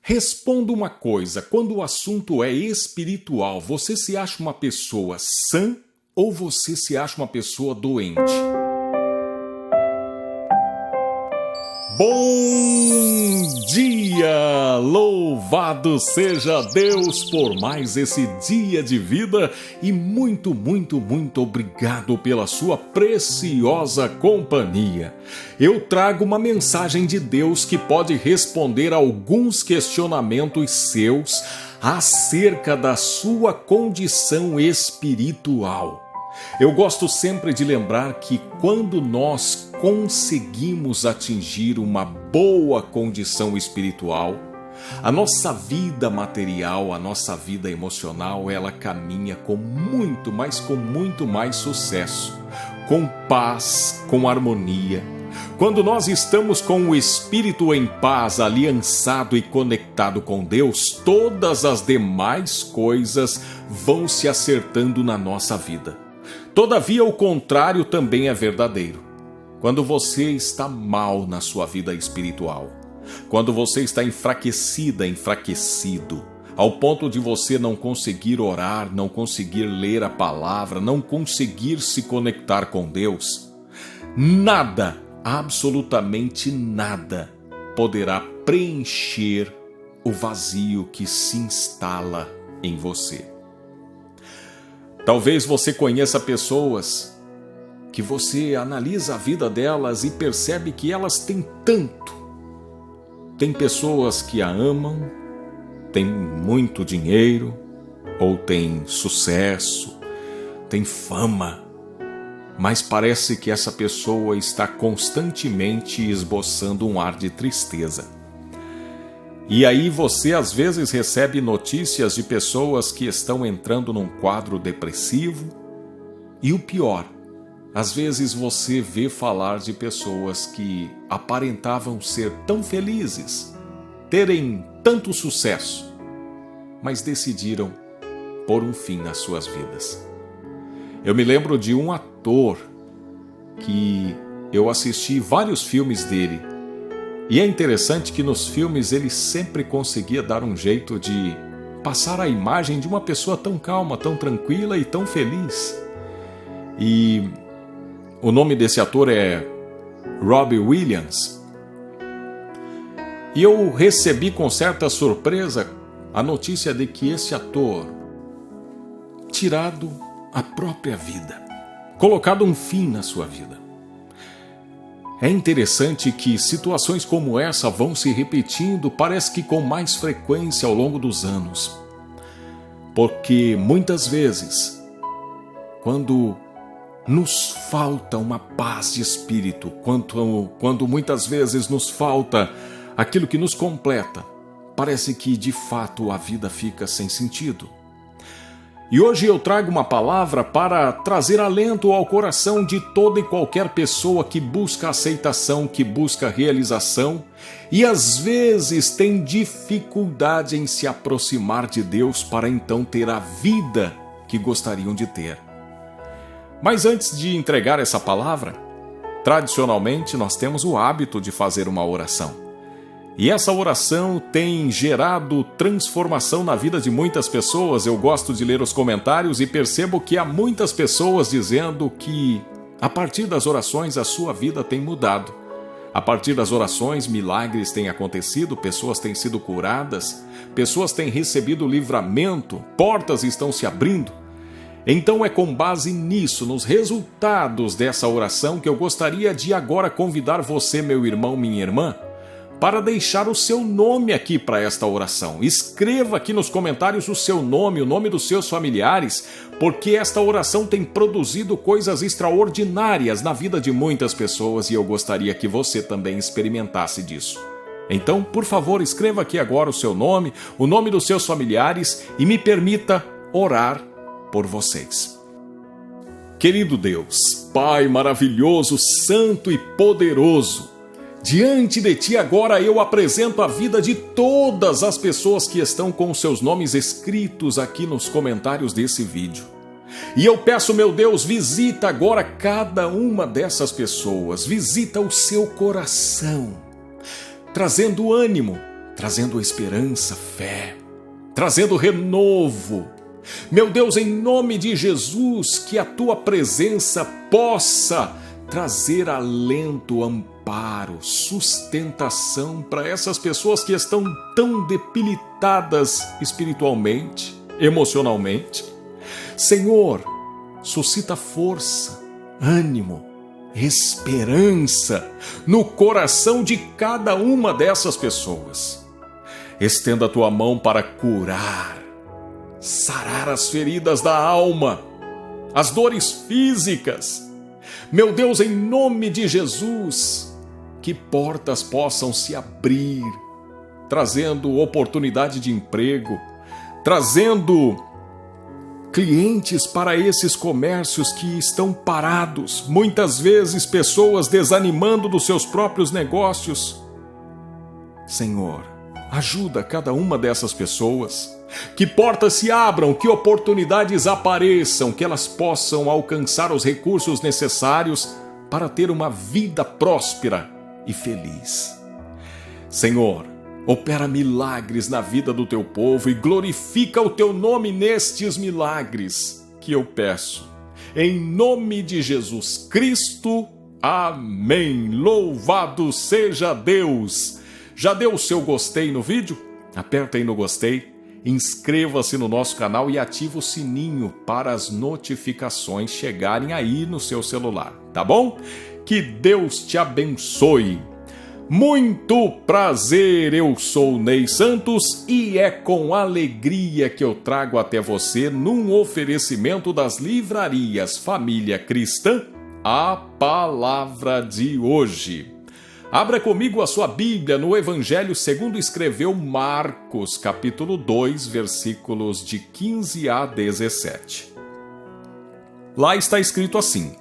Responda uma coisa: quando o assunto é espiritual, você se acha uma pessoa sã ou você se acha uma pessoa doente? Bom dia! Louvado seja Deus por mais esse dia de vida e muito obrigado pela sua preciosa companhia. Eu trago uma mensagem de Deus que pode responder a alguns questionamentos seus acerca da sua condição espiritual. Eu gosto sempre de lembrar que quando nós conseguimos atingir uma boa condição espiritual, a nossa vida material, a nossa vida emocional, ela caminha com muito mais sucesso, com paz, com harmonia. Quando nós estamos com o espírito em paz, aliançado e conectado com Deus, todas as demais coisas vão se acertando na nossa vida. Todavia, o contrário também é verdadeiro. Quando você está mal na sua vida espiritual, quando você está enfraquecido, ao ponto de você não conseguir orar, não conseguir ler a palavra, não conseguir se conectar com Deus, nada, absolutamente nada, poderá preencher o vazio que se instala em você. Talvez você conheça pessoas que você analisa a vida delas e percebe que elas têm tanto. Tem pessoas que a amam, têm muito dinheiro, ou têm sucesso, têm fama, mas parece que essa pessoa está constantemente esboçando um ar de tristeza. E aí você às vezes recebe notícias de pessoas que estão entrando num quadro depressivo. E o pior, às vezes você vê falar de pessoas que aparentavam ser tão felizes, terem tanto sucesso, mas decidiram pôr um fim nas suas vidas. Eu me lembro de um ator que eu assisti vários filmes dele. E é interessante que nos filmes ele sempre conseguia dar um jeito de passar a imagem de uma pessoa tão calma, tão tranquila e tão feliz. E o nome desse ator é Robbie Williams. E eu recebi com certa surpresa a notícia de que esse ator tirado a própria vida, colocado um fim na sua vida. É interessante que situações como essa vão se repetindo, parece que com mais frequência ao longo dos anos. Porque muitas vezes, quando nos falta uma paz de espírito, quando muitas vezes nos falta aquilo que nos completa, parece que de fato a vida fica sem sentido. E hoje eu trago uma palavra para trazer alento ao coração de toda e qualquer pessoa que busca aceitação, que busca realização e às vezes tem dificuldade em se aproximar de Deus para então ter a vida que gostariam de ter. Mas antes de entregar essa palavra, tradicionalmente nós temos o hábito de fazer uma oração. E essa oração tem gerado transformação na vida de muitas pessoas. Eu gosto de ler os comentários e percebo que há muitas pessoas dizendo que, a partir das orações, a sua vida tem mudado. A partir das orações, milagres têm acontecido, pessoas têm sido curadas, pessoas têm recebido livramento, portas estão se abrindo. Então é com base nisso, nos resultados dessa oração, que eu gostaria de agora convidar você, meu irmão, minha irmã, para deixar o seu nome aqui para esta oração. Escreva aqui nos comentários o seu nome, o nome dos seus familiares, porque esta oração tem produzido coisas extraordinárias na vida de muitas pessoas e eu gostaria que você também experimentasse disso. Então, por favor, escreva aqui agora o seu nome, o nome dos seus familiares e me permita orar por vocês. Querido Deus, Pai maravilhoso, santo e poderoso, diante de Ti agora eu apresento a vida de todas as pessoas que estão com seus nomes escritos aqui nos comentários desse vídeo. E eu peço, meu Deus, visita agora cada uma dessas pessoas, visita o seu coração, trazendo ânimo, trazendo esperança, fé, trazendo renovo. Meu Deus, em nome de Jesus, que a tua presença possa trazer alento, amparo, sustentação para essas pessoas que estão tão debilitadas espiritualmente, emocionalmente. Senhor, suscita força, ânimo, esperança no coração de cada uma dessas pessoas. Estenda a tua mão para curar, sarar as feridas da alma, as dores físicas. Meu Deus, em nome de Jesus, que portas possam se abrir, trazendo oportunidade de emprego, trazendo clientes para esses comércios que estão parados, muitas vezes pessoas desanimando dos seus próprios negócios. Senhor, ajuda cada uma dessas pessoas, que portas se abram, que oportunidades apareçam, que elas possam alcançar os recursos necessários para ter uma vida próspera e feliz. Senhor, opera milagres na vida do teu povo e glorifica o teu nome nestes milagres que eu peço. Em nome de Jesus Cristo, amém. Louvado seja Deus! Já deu o seu gostei no vídeo? Aperta aí no gostei, inscreva-se no nosso canal e ative o sininho para as notificações chegarem aí no seu celular, tá bom? Que Deus te abençoe! Muito prazer, eu sou Ney Santos e é com alegria que eu trago até você, num oferecimento das livrarias Família Cristã, a palavra de hoje. Abra comigo a sua Bíblia no Evangelho segundo escreveu Marcos, capítulo 2, versículos de 15 a 17. Lá está escrito assim: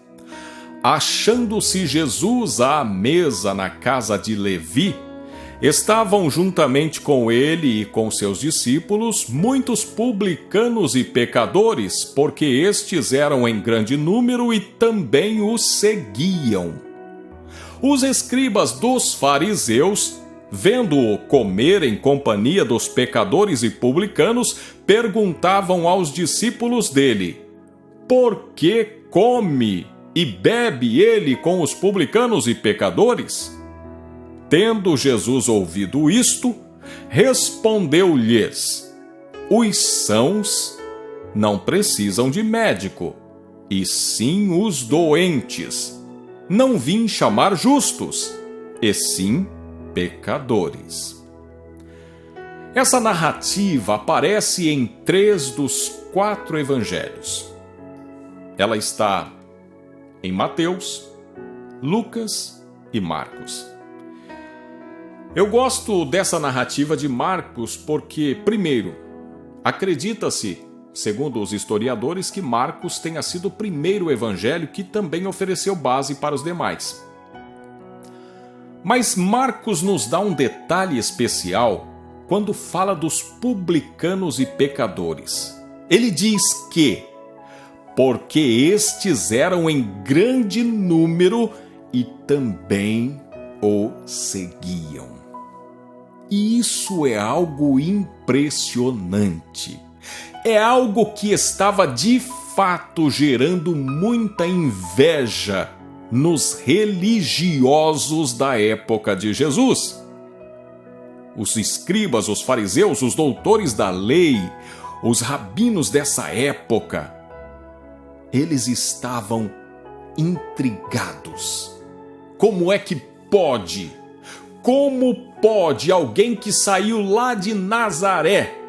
Achando-se Jesus à mesa na casa de Levi, estavam juntamente com ele e com seus discípulos muitos publicanos e pecadores, porque estes eram em grande número e também o seguiam. Os escribas dos fariseus, vendo-o comer em companhia dos pecadores e publicanos, perguntavam aos discípulos dele: Por que come e bebe ele com os publicanos e pecadores? Tendo Jesus ouvido isto, respondeu-lhes: Os sãos não precisam de médico, e sim os doentes. Não vim chamar justos, e sim pecadores. Essa narrativa aparece em 3 dos 4 evangelhos. Ela está em Mateus, Lucas e Marcos. Eu gosto dessa narrativa de Marcos porque, primeiro, acredita-se, segundo os historiadores, que Marcos tenha sido o primeiro evangelho que também ofereceu base para os demais. Mas Marcos nos dá um detalhe especial quando fala dos publicanos e pecadores. Ele diz que, porque estes eram em grande número e também o seguiam. E isso é algo impressionante. É algo que estava de fato gerando muita inveja nos religiosos da época de Jesus. Os escribas, os fariseus, os doutores da lei, os rabinos dessa época, eles estavam intrigados. Como é que pode? Como pode alguém que saiu lá de Nazaré,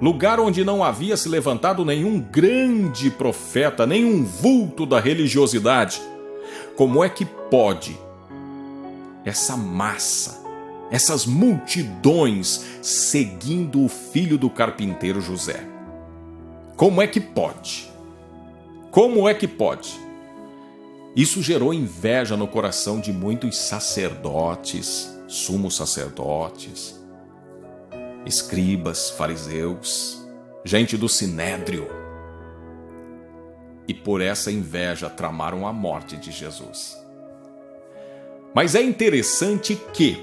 lugar onde não havia se levantado nenhum grande profeta, nenhum vulto da religiosidade, como é que pode essa massa, essas multidões seguindo o filho do carpinteiro José? Como é que pode? Como é que pode? Isso gerou inveja no coração de muitos sacerdotes, sumos sacerdotes, escribas, fariseus, gente do sinédrio. E por essa inveja tramaram a morte de Jesus. Mas é interessante que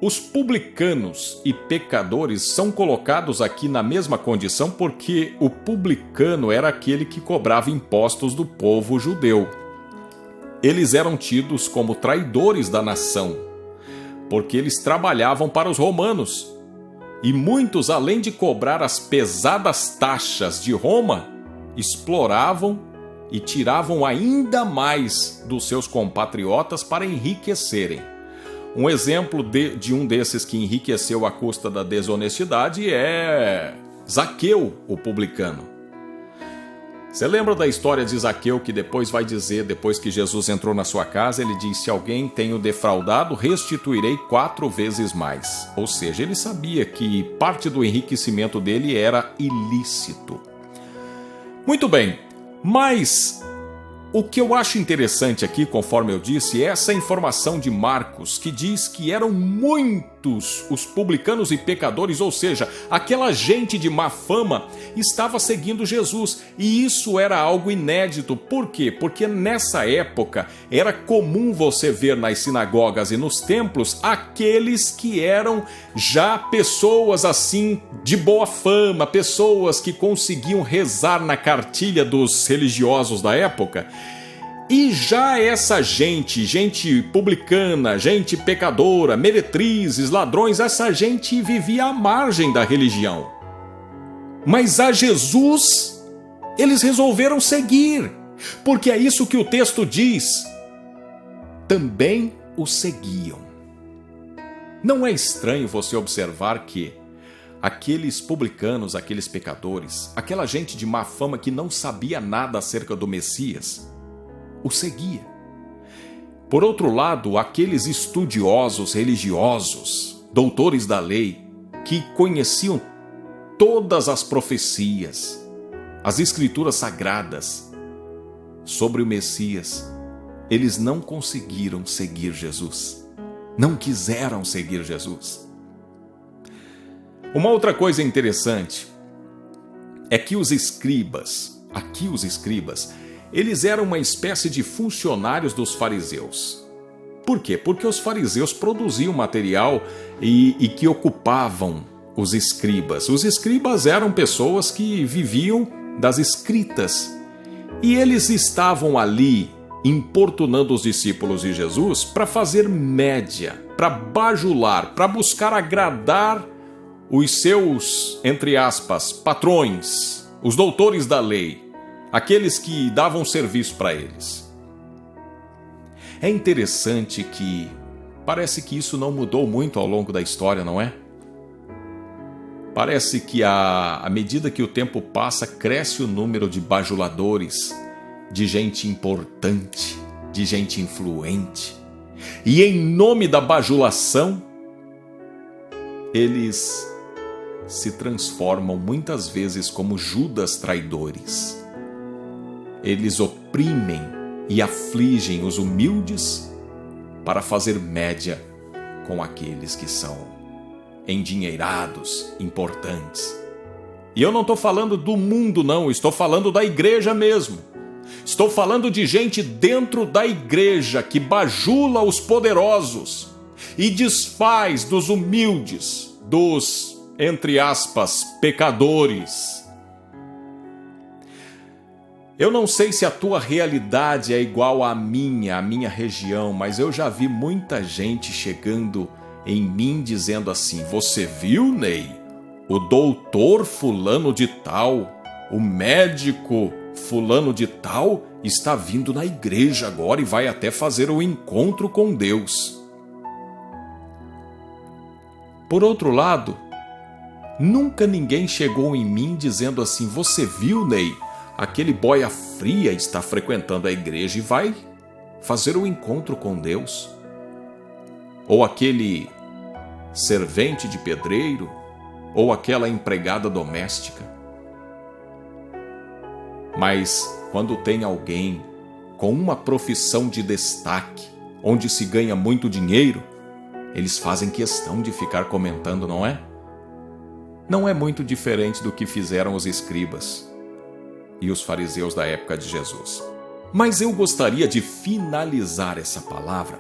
Os publicanos e pecadores são colocados aqui na mesma condição porque o publicano era aquele que cobrava impostos do povo judeu. Eles eram tidos como traidores da nação, porque eles trabalhavam para os romanos. E muitos, além de cobrar as pesadas taxas de Roma, exploravam e tiravam ainda mais dos seus compatriotas para enriquecerem. Um exemplo de um desses que enriqueceu à custa da desonestidade é Zaqueu, o publicano. Você lembra da história de Zaqueu que depois vai dizer, depois que Jesus entrou na sua casa, ele diz: se alguém tem o defraudado, restituirei 4 vezes mais. Ou seja, ele sabia que parte do enriquecimento dele era ilícito. Muito bem, mas o que eu acho interessante aqui, conforme eu disse, é essa informação de Marcos, que diz que eram muitos os publicanos e pecadores, ou seja, aquela gente de má fama estava seguindo Jesus. E isso era algo inédito. Por quê? Porque nessa época era comum você ver nas sinagogas e nos templos aqueles que eram já pessoas assim de boa fama, pessoas que conseguiam rezar na cartilha dos religiosos da época. E já essa gente publicana, gente pecadora, meretrizes, ladrões, essa gente vivia à margem da religião. Mas a Jesus, eles resolveram seguir, porque é isso que o texto diz. Também o seguiam. Não é estranho você observar que aqueles publicanos, aqueles pecadores, aquela gente de má fama que não sabia nada acerca do Messias, o seguia. Por outro lado, aqueles estudiosos religiosos, doutores da lei, que conheciam todas as profecias, as escrituras sagradas sobre o Messias, eles não conseguiram seguir Jesus. Não quiseram seguir Jesus. Uma outra coisa interessante é que os escribas, eles eram uma espécie de funcionários dos fariseus. Por quê? Porque os fariseus produziam material e que ocupavam os escribas. Os escribas eram pessoas que viviam das escritas. E eles estavam ali importunando os discípulos de Jesus para fazer média, para bajular, para buscar agradar os seus, entre aspas, patrões, os doutores da lei, aqueles que davam serviço para eles. É interessante que parece que isso não mudou muito ao longo da história, não é? Parece que à medida que o tempo passa, cresce o número de bajuladores, de gente importante, de gente influente. E em nome da bajulação, eles se transformam muitas vezes como Judas traidores. Eles oprimem e afligem os humildes para fazer média com aqueles que são endinheirados, importantes. E eu não estou falando do mundo, não, estou falando da igreja mesmo. Estou falando de gente dentro da igreja que bajula os poderosos e desfaz dos humildes, dos, entre aspas, pecadores. Eu não sei se a tua realidade é igual à minha região, mas eu já vi muita gente chegando em mim dizendo assim: você viu, Ney? O doutor fulano de tal, o médico fulano de tal está vindo na igreja agora e vai até fazer o encontro com Deus. Por outro lado, nunca ninguém chegou em mim dizendo assim: você viu, Ney? Aquele boia fria está frequentando a igreja e vai fazer o encontro com Deus. Ou aquele servente de pedreiro, ou aquela empregada doméstica. Mas quando tem alguém com uma profissão de destaque, onde se ganha muito dinheiro, eles fazem questão de ficar comentando, não é? Não é muito diferente do que fizeram os escribas e os fariseus da época de Jesus. Mas eu gostaria de finalizar essa palavra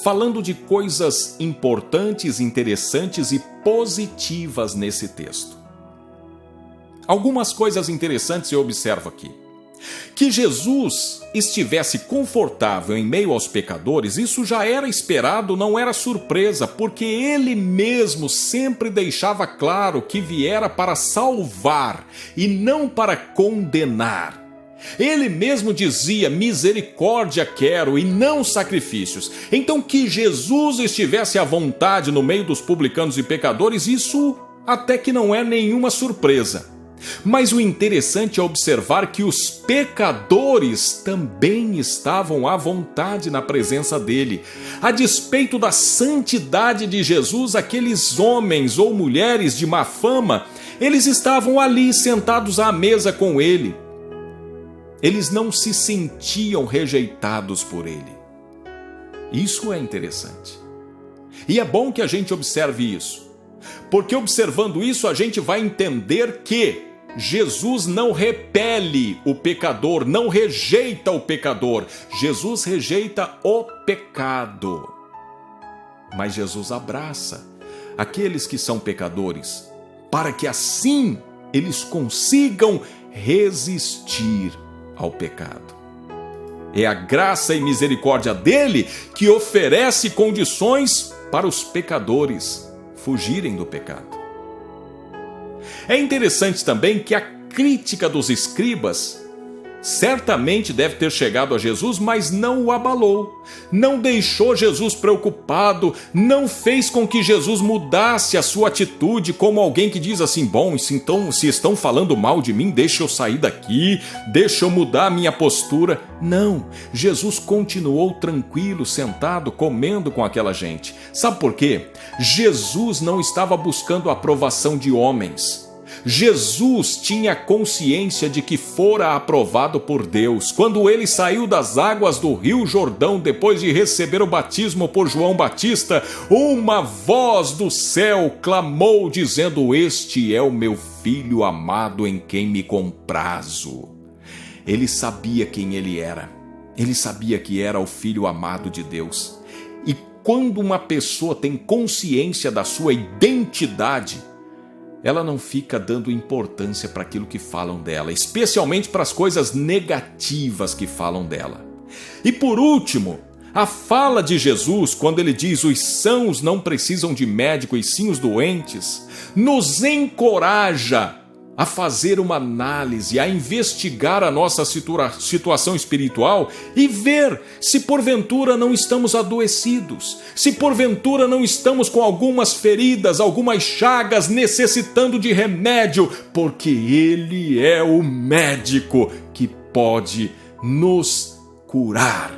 falando de coisas importantes, interessantes e positivas nesse texto. Algumas coisas interessantes eu observo aqui. Que Jesus estivesse confortável em meio aos pecadores, isso já era esperado, não era surpresa, porque ele mesmo sempre deixava claro que viera para salvar e não para condenar. Ele mesmo dizia: misericórdia quero e não sacrifícios. Então, que Jesus estivesse à vontade no meio dos publicanos e pecadores, isso até que não é nenhuma surpresa. Mas o interessante é observar que os pecadores também estavam à vontade na presença dele. A despeito da santidade de Jesus, aqueles homens ou mulheres de má fama, eles estavam ali sentados à mesa com ele. Eles não se sentiam rejeitados por ele. Isso é interessante. E é bom que a gente observe isso, porque observando isso a gente vai entender que Jesus não repele o pecador, não rejeita o pecador. Jesus rejeita o pecado. Mas Jesus abraça aqueles que são pecadores, para que assim eles consigam resistir ao pecado. É a graça e misericórdia dele que oferece condições para os pecadores fugirem do pecado. É interessante também que a crítica dos escribas certamente deve ter chegado a Jesus, mas não o abalou, não deixou Jesus preocupado, não fez com que Jesus mudasse a sua atitude como alguém que diz assim: bom, então se estão falando mal de mim, deixa eu sair daqui, deixa eu mudar a minha postura. Não, Jesus continuou tranquilo, sentado, comendo com aquela gente. Sabe por quê? Jesus não estava buscando a aprovação de homens. Jesus tinha consciência de que fora aprovado por Deus. Quando ele saiu das águas do Rio Jordão, depois de receber o batismo por João Batista, uma voz do céu clamou dizendo: este é o meu filho amado em quem me comprazo. Ele sabia quem ele era. Ele sabia que era o filho amado de Deus. E quando uma pessoa tem consciência da sua identidade, ela não fica dando importância para aquilo que falam dela, especialmente para as coisas negativas que falam dela. E por último, a fala de Jesus, quando ele diz: os sãos não precisam de médico e sim os doentes, nos encoraja a fazer uma análise, a investigar a nossa situação espiritual e ver se porventura não estamos adoecidos, se porventura não estamos com algumas feridas, algumas chagas, necessitando de remédio, porque Ele é o médico que pode nos curar.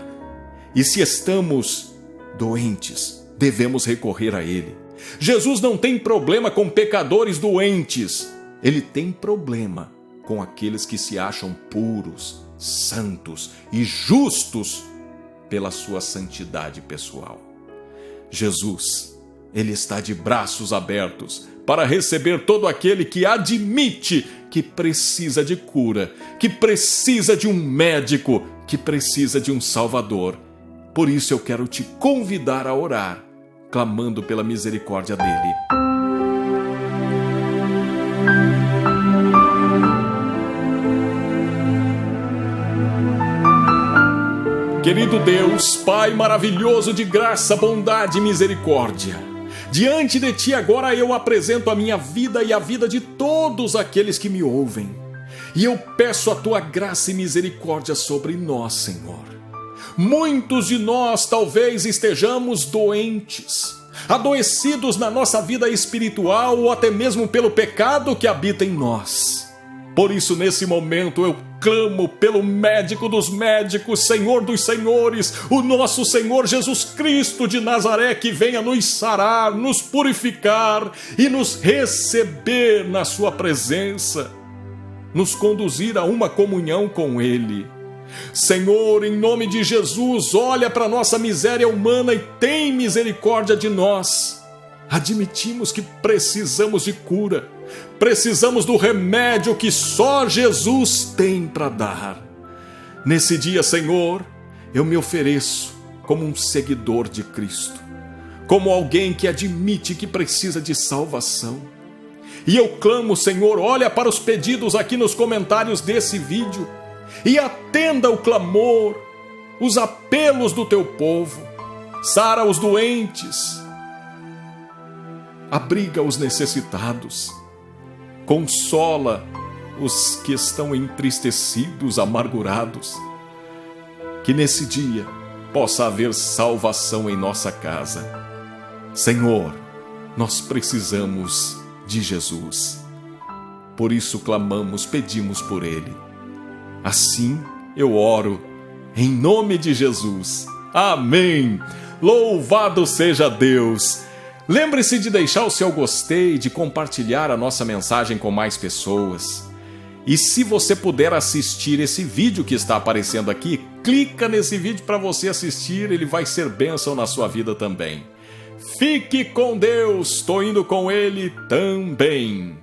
E se estamos doentes, devemos recorrer a Ele. Jesus não tem problema com pecadores doentes. Ele tem problema com aqueles que se acham puros, santos e justos pela sua santidade pessoal. Jesus, ele está de braços abertos para receber todo aquele que admite que precisa de cura, que precisa de um médico, que precisa de um Salvador. Por isso eu quero te convidar a orar, clamando pela misericórdia dele. Querido Deus, Pai maravilhoso de graça, bondade e misericórdia, diante de Ti agora eu apresento a minha vida e a vida de todos aqueles que me ouvem. E eu peço a Tua graça e misericórdia sobre nós, Senhor. Muitos de nós talvez estejamos doentes, adoecidos na nossa vida espiritual ou até mesmo pelo pecado que habita em nós. Por isso, nesse momento, eu clamo pelo médico dos médicos, Senhor dos senhores, o nosso Senhor Jesus Cristo de Nazaré, que venha nos sarar, nos purificar e nos receber na sua presença, nos conduzir a uma comunhão com Ele. Senhor, em nome de Jesus, olha para a nossa miséria humana e tem misericórdia de nós. Admitimos que precisamos de cura, precisamos do remédio que só Jesus tem para dar. Nesse dia, Senhor, eu me ofereço como um seguidor de Cristo, como alguém que admite que precisa de salvação. E eu clamo, Senhor, olha para os pedidos aqui nos comentários desse vídeo e atenda o clamor, os apelos do teu povo. Sara os doentes, abriga os necessitados, consola os que estão entristecidos, amargurados. Que nesse dia possa haver salvação em nossa casa. Senhor, nós precisamos de Jesus. Por isso clamamos, pedimos por Ele. Assim eu oro, em nome de Jesus. Amém! Louvado seja Deus! Lembre-se de deixar o seu gostei, de compartilhar a nossa mensagem com mais pessoas. E se você puder assistir esse vídeo que está aparecendo aqui, clica nesse vídeo para você assistir, ele vai ser bênção na sua vida também. Fique com Deus, estou indo com Ele também.